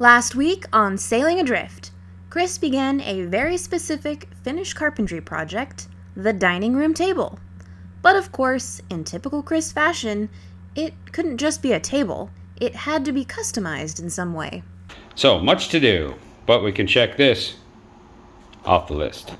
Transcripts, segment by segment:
Last week on Sailing Adrift, Chris began a very specific Finnish carpentry project, the dining room table. But of course, in typical Chris fashion, it couldn't just be a table. It had to be customized in some way. So much to do, but we can check this off the list.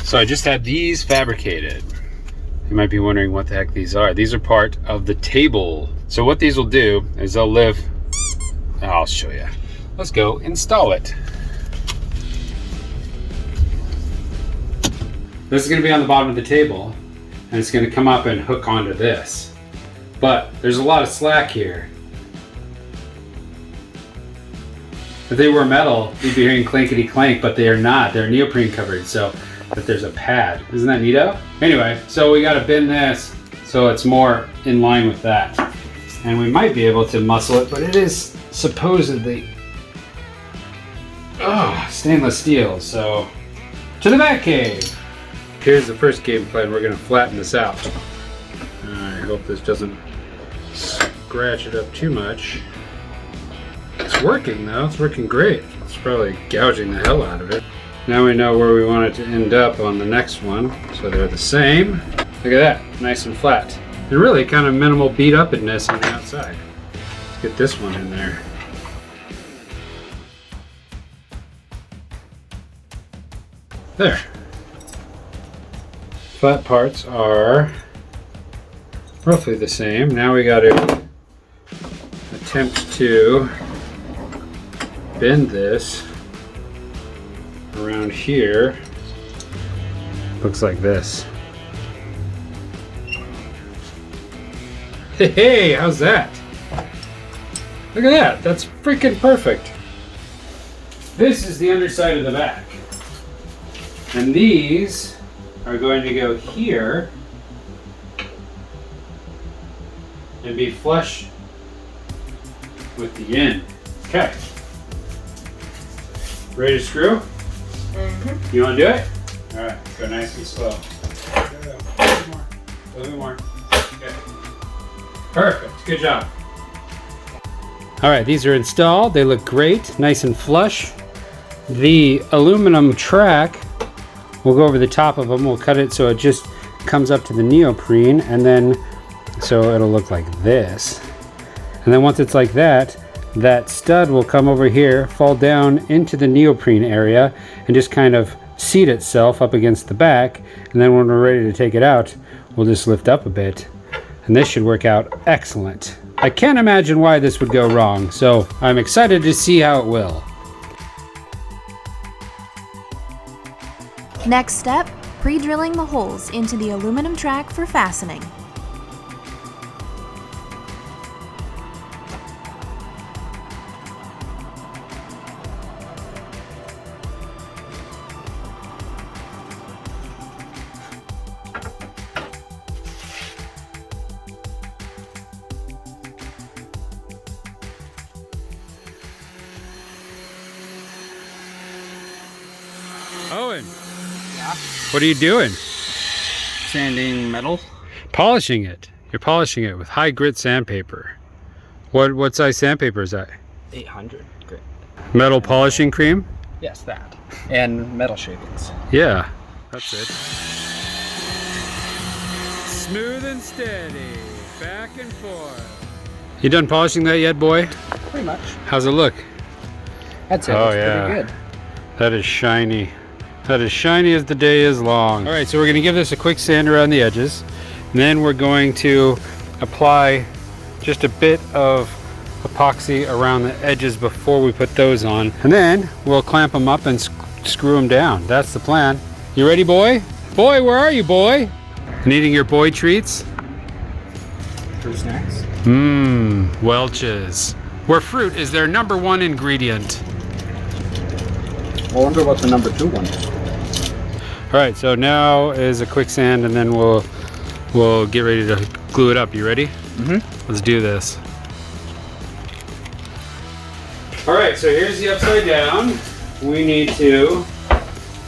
So I just had these fabricated. You might be wondering what the heck these are. These are part of the table. So what these will do is they'll live, I'll show you. Let's go install it. This is gonna be on the bottom of the table and it's gonna come up and hook onto this. But there's a lot of slack here. If they were metal, you'd be hearing clankety clank, but they are not. They're neoprene covered, so that there's a pad. Isn't that neato? Anyway, so we gotta bend this so it's more in line with that. And we might be able to muscle it, but it is supposedly stainless steel, so to the back cave. Here's the first game plan. We're gonna flatten this out. I hope this doesn't scratch it up too much. It's working though, it's working great. It's probably gouging the hell out of it. Now we know where we want it to end up on the next one, so they're the same. Look at that, nice and flat. And really kind of minimal beat upness on the outside. Let's get this one in there. There. Flat parts are roughly the same. Now we got to attempt to bend this around here. Looks like this. Hey, how's that? Look at that, that's freaking perfect. This is the underside of the back. And these are going to go here and be flush with the end. Okay. Ready to screw? Mm-hmm. You want to do it? All right, go nice and slow. A little bit more. Okay. Perfect, good job. All right, these are installed. They look great, nice and flush. The aluminum track, we'll go over the top of them. We'll cut it so it just comes up to the neoprene, and then so it'll look like this. And then once it's like that, that stud will come over here, fall down into the neoprene area, and just kind of seat itself up against the back. And then when we're ready to take it out, we'll just lift up a bit. And this should work out excellent. I can't imagine why this would go wrong, so I'm excited to see how it will. Next step, pre-drilling the holes into the aluminum track for fastening. Owen, yeah. What are you doing? Sanding metal. Polishing it. You're polishing it with high grit sandpaper. What size sandpaper is that? 800 grit. Metal polishing cream? Yes, that. And metal shavings. Yeah, that's it. Smooth and steady, back and forth. You done polishing that yet, boy? Pretty much. How's it look? I'd say it's pretty good. That is shiny. That is shiny as the day is long. All right, so we're gonna give this a quick sand around the edges. And then we're going to apply just a bit of epoxy around the edges before we put those on. And then we'll clamp them up and screw them down. That's the plan. You ready, boy? Boy, where are you, boy? Needing your boy treats? Fruit snacks. Welch's. Where fruit is their #1 ingredient. I wonder what the #2 one is. All right, so now is a quick sand, and then we'll get ready to glue it up. You ready? Mm-hmm. Let's do this. All right, so here's the upside down. We need to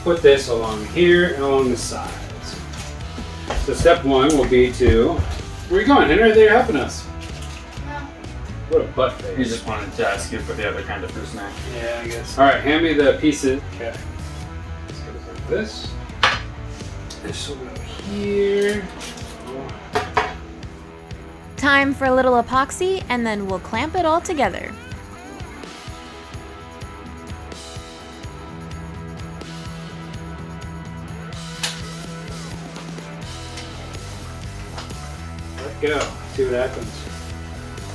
put this along here and along the sides. So step one will be to, where are you going, Henry? They're helping us. No. What a butt face. He just wanted to ask you for the other kind of fruit snack. Yeah, I guess. All right, hand me the pieces. Okay. This goes like this. This will go here. Time for a little epoxy, and then we'll clamp it all together. Let go. See what happens.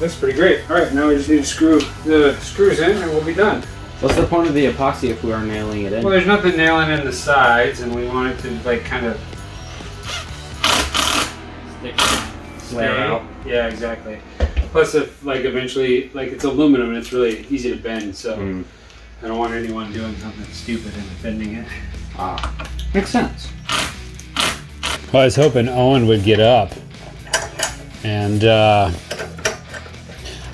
That's pretty great. All right, now we just need to screw the screws in, and we'll be done. What's the point of the epoxy if we are nailing it in? Well, there's nothing nailing in the sides, and we want it to like kind of Flare out. Yeah, exactly. Plus, if like eventually, like it's aluminum, and it's really easy to bend, so I don't want anyone doing something stupid and bending it. Makes sense. Well, I was hoping Owen would get up and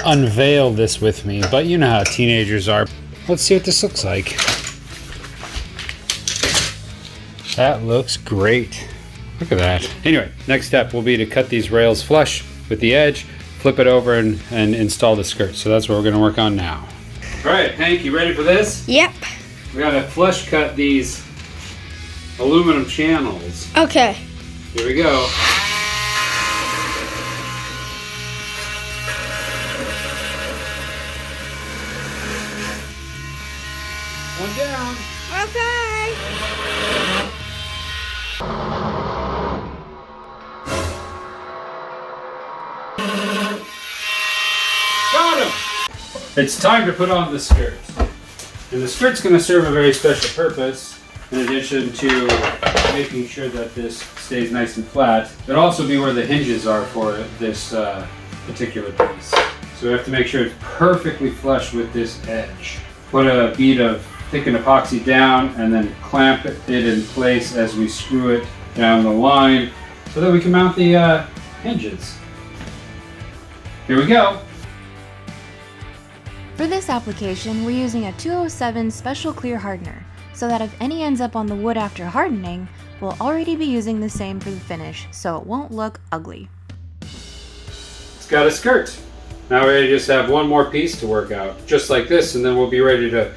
unveil this with me, but you know how teenagers are. Let's see what this looks like. That looks great. Look at that. Anyway, next step will be to cut these rails flush with the edge, flip it over, and install the skirt. So that's what we're going to work on now. All right, Hank, you ready for this? Yep. We got to flush cut these aluminum channels. Okay. Here we go. One down. Okay. Got him! It's time to put on the skirt. And the skirt's going to serve a very special purpose, in addition to making sure that this stays nice and flat. It'll also be where the hinges are for this particular piece. So we have to make sure it's perfectly flush with this edge. Put a bead of thickened epoxy down and then clamp it in place as we screw it down the line so that we can mount the hinges. Here we go. For this application, we're using a 207 Special Clear Hardener, so that if any ends up on the wood after hardening, we'll already be using the same for the finish, so it won't look ugly. It's got a skirt. Now we just have one more piece to work out, just like this, and then we'll be ready to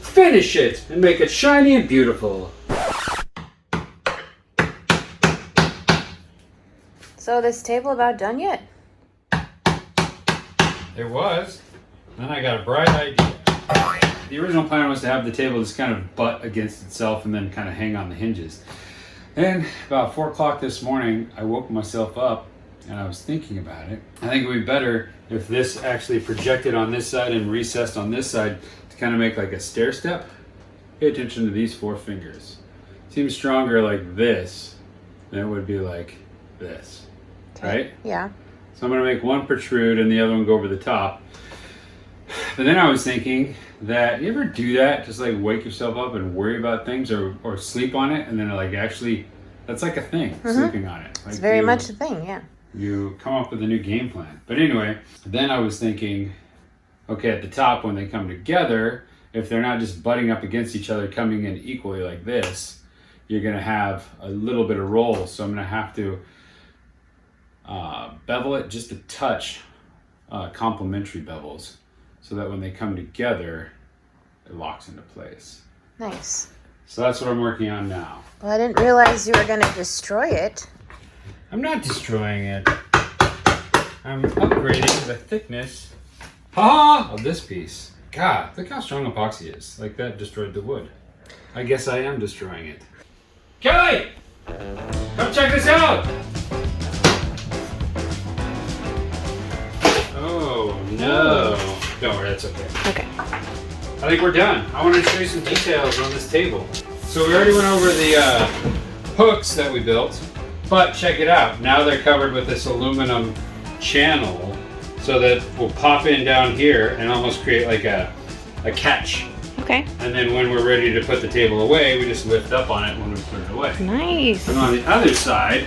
finish it and make it shiny and beautiful. So this table about done yet? It was. Then I got a bright idea. The original plan was to have the table just kind of butt against itself and then kind of hang on the hinges. And about 4 o'clock this morning, I woke myself up and I was thinking about it. I think it would be better if this actually projected on this side and recessed on this side to kind of make like a stair step. Pay attention to these 4 fingers. Seems stronger like this than it would be like this, right? Yeah. So I'm gonna make one protrude and the other one go over the top. But then I was thinking that, you ever do that? Just like wake yourself up and worry about things or sleep on it and then like actually, that's like a thing, sleeping on it. Like It's very much a thing, yeah. You come up with a new game plan. But anyway, then I was thinking, okay, at the top when they come together, if they're not just butting up against each other, coming in equally like this, you're gonna have a little bit of roll. So I'm gonna have to bevel it just a touch, complementary bevels, so that when they come together, it locks into place. Nice. So that's what I'm working on now. Well, I didn't realize you were going to destroy it. I'm not destroying it. I'm upgrading the thickness of this piece. God, look how strong epoxy is. Like that destroyed the wood. I guess I am destroying it. Kelly! Come check this out! Oh no. Don't worry, that's okay. Okay. I think we're done. I wanted to show you some details on this table. So we already went over the hooks that we built, but check it out. Now they're covered with this aluminum channel so that we'll pop in down here and almost create like a catch. Okay. And then when we're ready to put the table away, we just lift up on it when we put it away. Nice. And on the other side,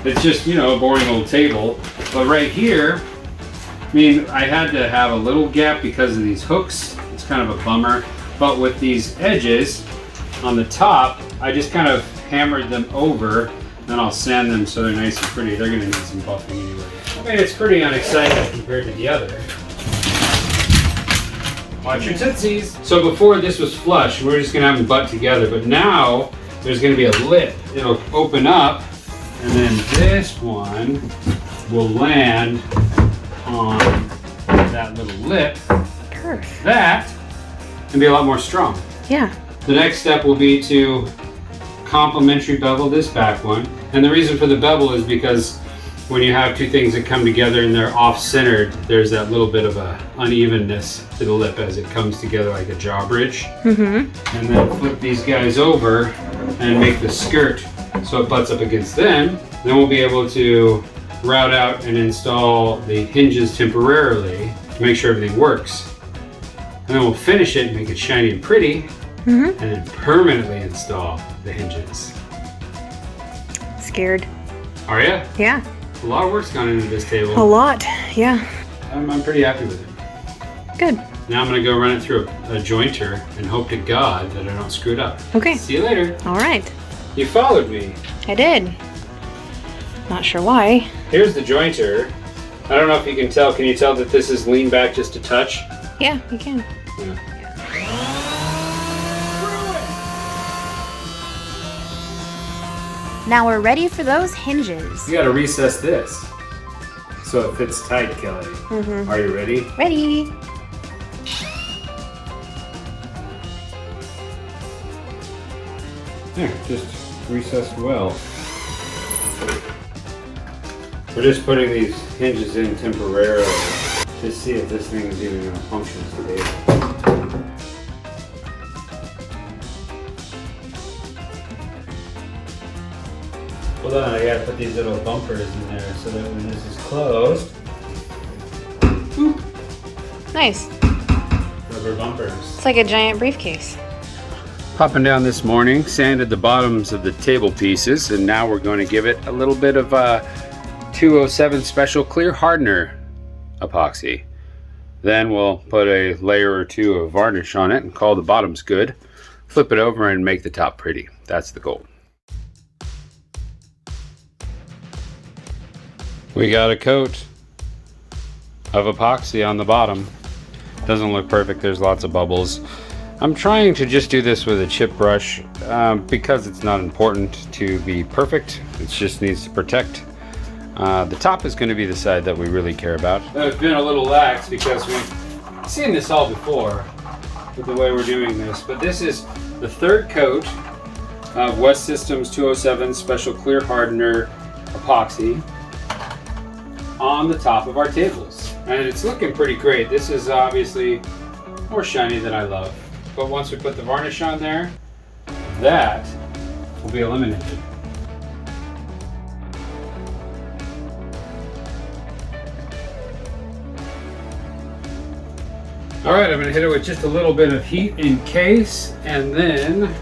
it's just, you know, a boring old table. But right here, I mean, I had to have a little gap because of these hooks. It's kind of a bummer. But with these edges on the top, I just kind of hammered them over. Then I'll sand them so they're nice and pretty. They're gonna need some buffing anyway. I mean, it's pretty unexciting compared to the other. Watch your tootsies. So before this was flush, we were just gonna have them butt together, but now there's gonna be a lip. It'll open up, and then this one will land on that little lip. Perfect. That can be a lot more strong. Yeah. The next step will be to complementary bevel this back one. And the reason for the bevel is because when you have two things that come together and they're off-centered, there's that little bit of a unevenness to the lip as it comes together like a jaw bridge. Mm-hmm. And then flip these guys over and make the skirt so it butts up against them. Then we'll be able to route out and install the hinges temporarily to make sure everything works. And then we'll finish it and make it shiny and pretty, and then permanently install the hinges. Scared. Are ya? Yeah. A lot of work's gone into this table. A lot. Yeah. I'm pretty happy with it. Good. Now I'm gonna go run it through a jointer and hope to God that I don't screw it up. Okay. See you later. All right. You followed me. I did. Not sure why. Here's the jointer. I don't know if you can tell. Can you tell that this is leaned back just a touch? Yeah, you can. Yeah. Now we're ready for those hinges. You gotta recess this so it fits tight, Kelly. Are you ready? Ready. There, just recessed well. We're just putting these hinges in temporarily to see if this thing is even gonna function today. Hold on, I gotta put these little bumpers in there so that when this is closed, boop, Nice. rubber bumpers. It's like a giant briefcase. Popping down this morning, sanded the bottoms of the table pieces, and now we're going to give it a little bit of 207 Special Clear Hardener epoxy. Then we'll put a layer or two of varnish on it and call the bottoms good. Flip it over and make the top pretty. That's the goal. We got a coat of epoxy on the bottom. Doesn't look perfect, there's lots of bubbles. I'm trying to just do this with a chip brush because it's not important to be perfect. It just needs to protect. The top is going to be the side that we really care about. It's been a little lax because we've seen this all before with the way we're doing this. But this is the third coat of West Systems 207 Special Clear Hardener epoxy on the top of our tables. And it's looking pretty great. This is obviously more shiny than I love. But once we put the varnish on there, that will be eliminated. All right, I'm gonna hit it with just a little bit of heat in case, and then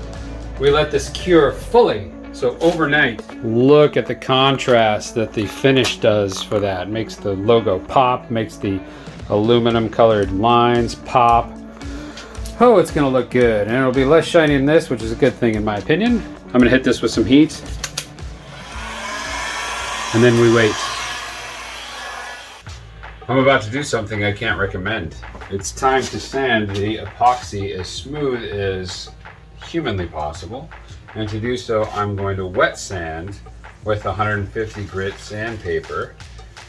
we let this cure fully. So overnight. Look at the contrast that the finish does for that. Makes the logo pop, makes the aluminum colored lines pop. Oh, it's gonna look good. And it'll be less shiny than this, which is a good thing in my opinion. I'm gonna hit this with some heat. And then we wait. I'm about to do something I can't recommend. It's time to sand the epoxy as smooth as humanly possible. And to do so, I'm going to wet sand with 150 grit sandpaper.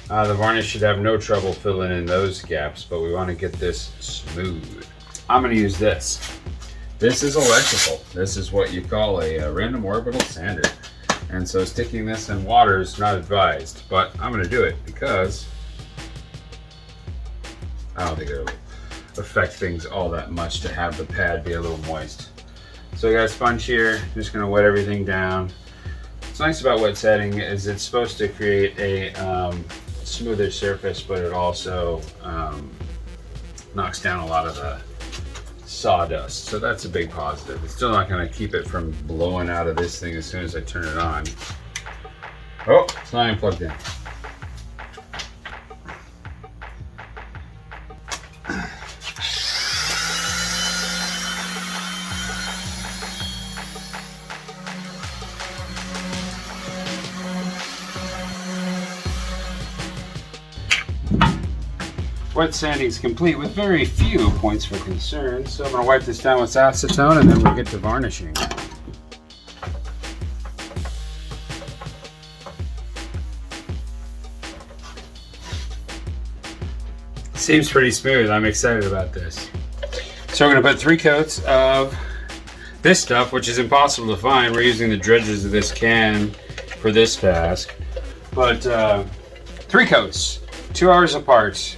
The varnish should have no trouble filling in those gaps, but we want to get this smooth. I'm going to use this. This is electrical. This is what you call a random orbital sander. And so sticking this in water is not advised, but I'm going to do it because I don't think it'll affect things all that much to have the pad be a little moist. So I got a sponge here, I'm just gonna wet everything down. What's nice about wet sanding is it's supposed to create a smoother surface, but it also knocks down a lot of the sawdust. So that's a big positive. It's still not gonna keep it from blowing out of this thing as soon as I turn it on. Oh, it's not even plugged in. Wet sanding is complete with very few points for concern. So I'm going to wipe this down with acetone and then we'll get to varnishing. Seems pretty smooth. I'm excited about this. So we're going to put 3 coats of this stuff, which is impossible to find. We're using the dredges of this can for this task. But 3 coats, 2 hours apart.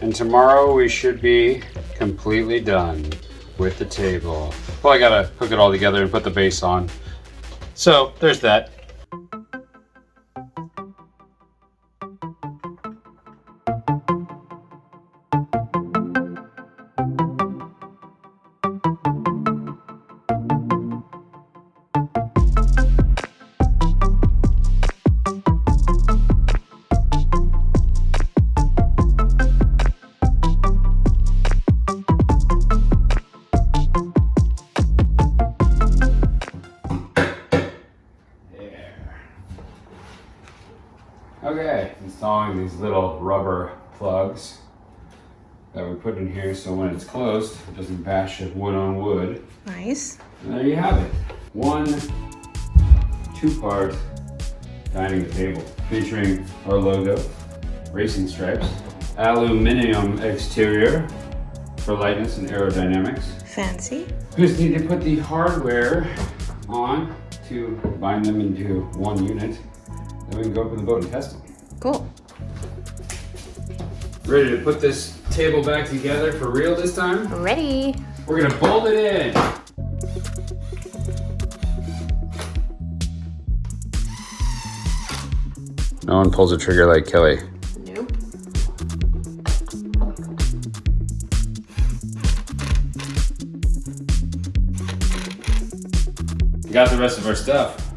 And tomorrow we should be completely done with the table. Well, I gotta hook it all together and put the base on. So there's that. Okay, installing these little rubber plugs that we put in here so when it's closed, it doesn't bash it wood on wood. Nice. And there you have it. 1 2-part dining table featuring our logo, racing stripes, aluminum exterior for lightness and aerodynamics. Fancy. We just need to put the hardware on to bind them into one unit. Then we can go up in the boat and test them. Cool. Ready to put this table back together for real this time? Ready. We're gonna bolt it in. No one pulls a trigger like Kelly. Nope. We got the rest of our stuff.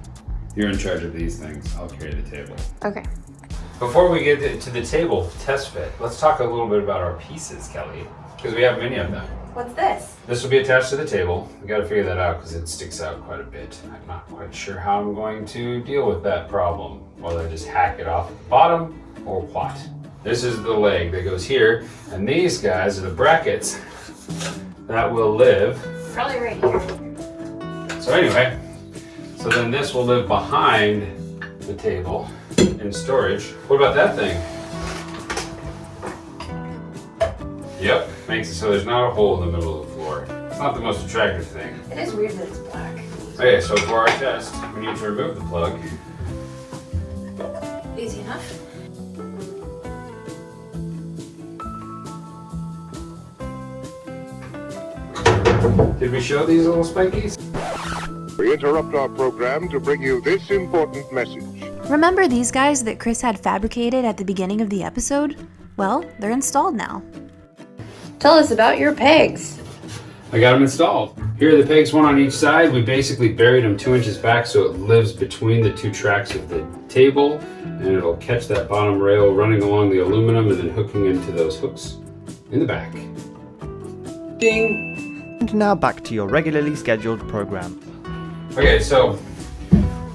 You're in charge of these things. I'll carry the table. Okay. Before we get to the table test fit, let's talk a little bit about our pieces, Kelly, because we have many of them. What's this? This will be attached to the table. We got to figure that out because it sticks out quite a bit. I'm not quite sure how I'm going to deal with that problem. Whether I just hack it off at the bottom or what. This is the leg that goes here, and these guys are the brackets that will live. Probably right here. So anyway, so then this will live behind the table in storage. What about that thing? Yep, makes it so there's not a hole in the middle of the floor. It's not the most attractive thing. It is weird that it's black. Okay, so for our test, we need to remove the plug. Easy enough. Did we show these little spikies? We interrupt our program to bring you this important message. Remember these guys that Chris had fabricated at the beginning of the episode? Well, they're installed now. Tell us about your pegs. I got them installed. Here are the pegs, one on each side. We basically buried them 2 inches back so it lives between the 2 tracks of the table, and it'll catch that bottom rail running along the aluminum and then hooking into those hooks in the back. Ding! And now back to your regularly scheduled program. Okay, so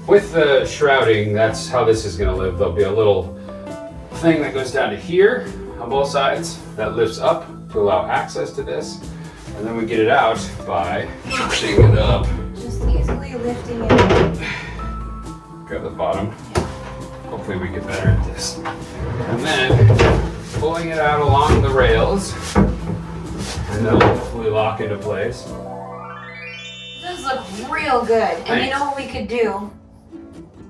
with the shrouding, that's how this is going to live. There'll be a little thing that goes down to here on both sides that lifts up to allow access to this. And then we get it out by pushing it up. Just easily lifting it. Grab the bottom. Hopefully we get better at this. And then pulling it out along the rails. And they'll hopefully lock into place. This looks real good. And Thanks. you know what we could do?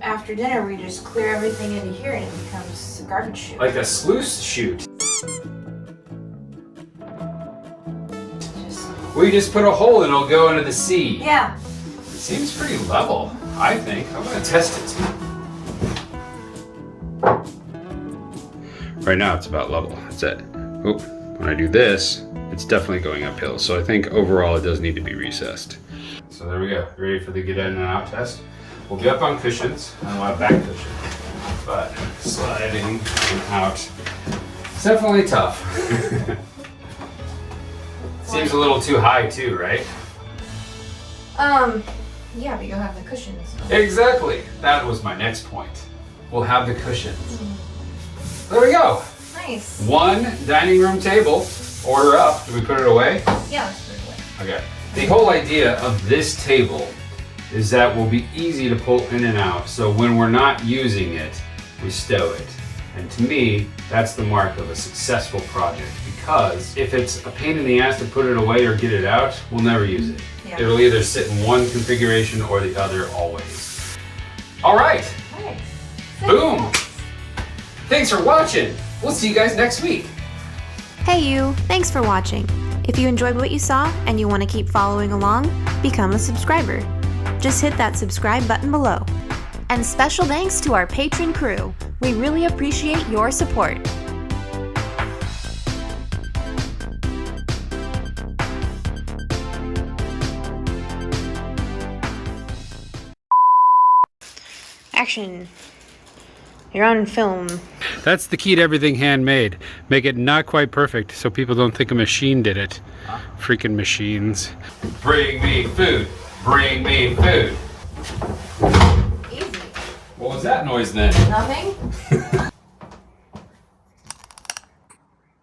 After dinner, we just clear everything into here and it becomes a garbage chute. Like a sluice chute. We just put a hole and it'll go into the sea. Yeah. It seems pretty level, I think. I'm gonna test it. Right now it's about level, that's it. Oop, when I do this, it's definitely going uphill. So I think overall it does need to be recessed. So there we go, ready for the get in and out test. We'll be up on cushions, I don't have back cushion, but sliding out, it's definitely tough. Seems a little too high too, right? Yeah, but you'll have the cushions. Exactly. That was my next point. We'll have the cushions. There we go. Nice. Nice. One dining room table. Order up. Do we put it away? Yeah, let's put it away. Okay. The whole idea of this table is that will be easy to pull in and out. So when we're not using it, we stow it. And to me, that's the mark of a successful project, because if it's a pain in the ass to put it away or get it out, we'll never use it. Yeah. It'll either sit in one configuration or the other always. All right. Alright. Boom. Thanks for watching. We'll see you guys next week. Hey you, thanks for watching. If you enjoyed what you saw and you want to keep following along, become a subscriber. Just hit that subscribe button below. And special thanks to our patron crew. We really appreciate your support. Action. You're on film. That's the key to everything handmade. Make it not quite perfect so people don't think a machine did it. Freaking machines. Bring me food. Bring me food. Easy. What was that noise then? Nothing?